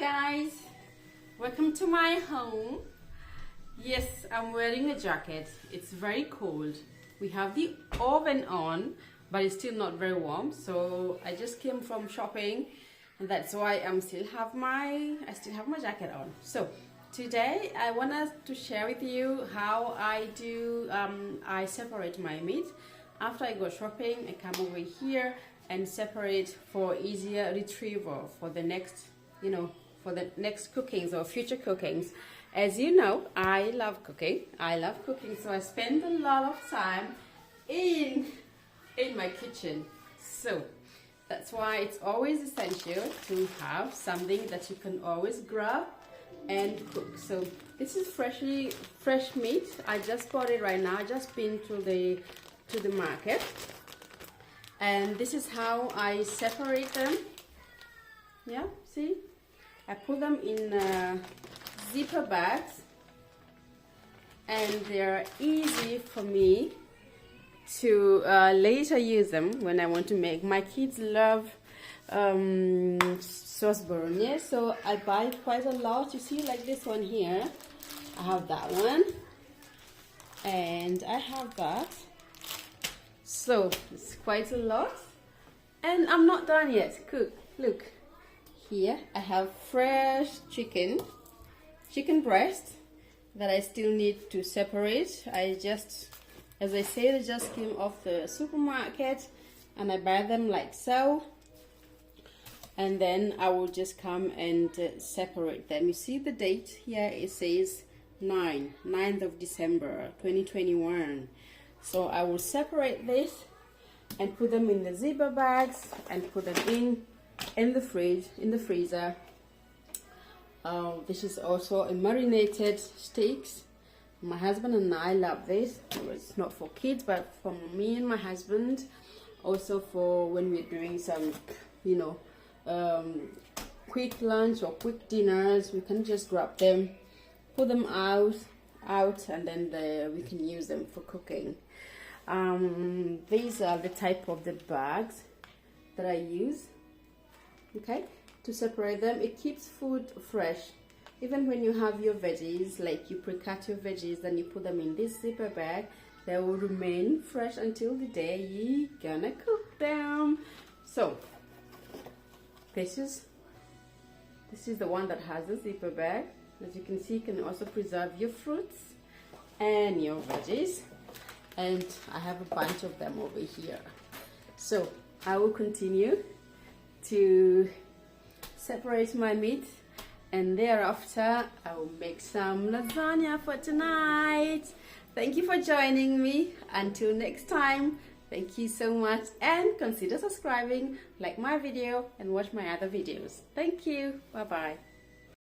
guys, welcome to my home. Yes, I'm wearing a jacket. It's very cold. We have the oven on, but it's still not very warm, so I just came from shopping and that's why I still have my jacket on. So today I want to share with you how I do I separate my meat. After I go shopping, I come over here and separate for easier retrieval for the next, for the next cookings or future cookings. As you know, I love cooking, so I spend a lot of time in my kitchen. So that's why it's always essential to have something that you can always grab and cook. So this is fresh meat. I just bought it right now. I just been to the market, and this is how I separate them. Yeah, see, I put them in zipper bags, and they're easy for me to later use them when I want to make. My kids love sauce bolognese, so I buy quite a lot. You see, like this one here, I have that one, and I have that. So it's quite a lot, and I'm not done yet. Cook, look here, I have fresh chicken breast that I still need to separate. I just, as I said, I just came off the supermarket and I buy them like so, and then I will just come and separate them. You see the date here, it says 9th of December 2021. So I will separate this and put them in the zipper bags and put them in the fridge, in the freezer. This is also a marinated steaks. My husband and I love this. It's not for kids, but for me and my husband. Also for when we're doing some, quick lunch or quick dinners, we can just grab them, put them out, and then we can use them for cooking. These are the type of the bags that I use, okay, to separate them. It keeps food fresh. Even when you have your veggies, like you pre-cut your veggies, then you put them in this zipper bag, they will remain fresh until the day you're gonna cook them. So this is the one that has a zipper bag. As you can see, you can also preserve your fruits and your veggies, and I have a bunch of them over here. So I will continue to separate my meat, and thereafter I will make some lasagna for tonight. Thank you for joining me. Until next time, thank you so much, and consider subscribing, like my video and watch my other videos. Thank you. Bye bye.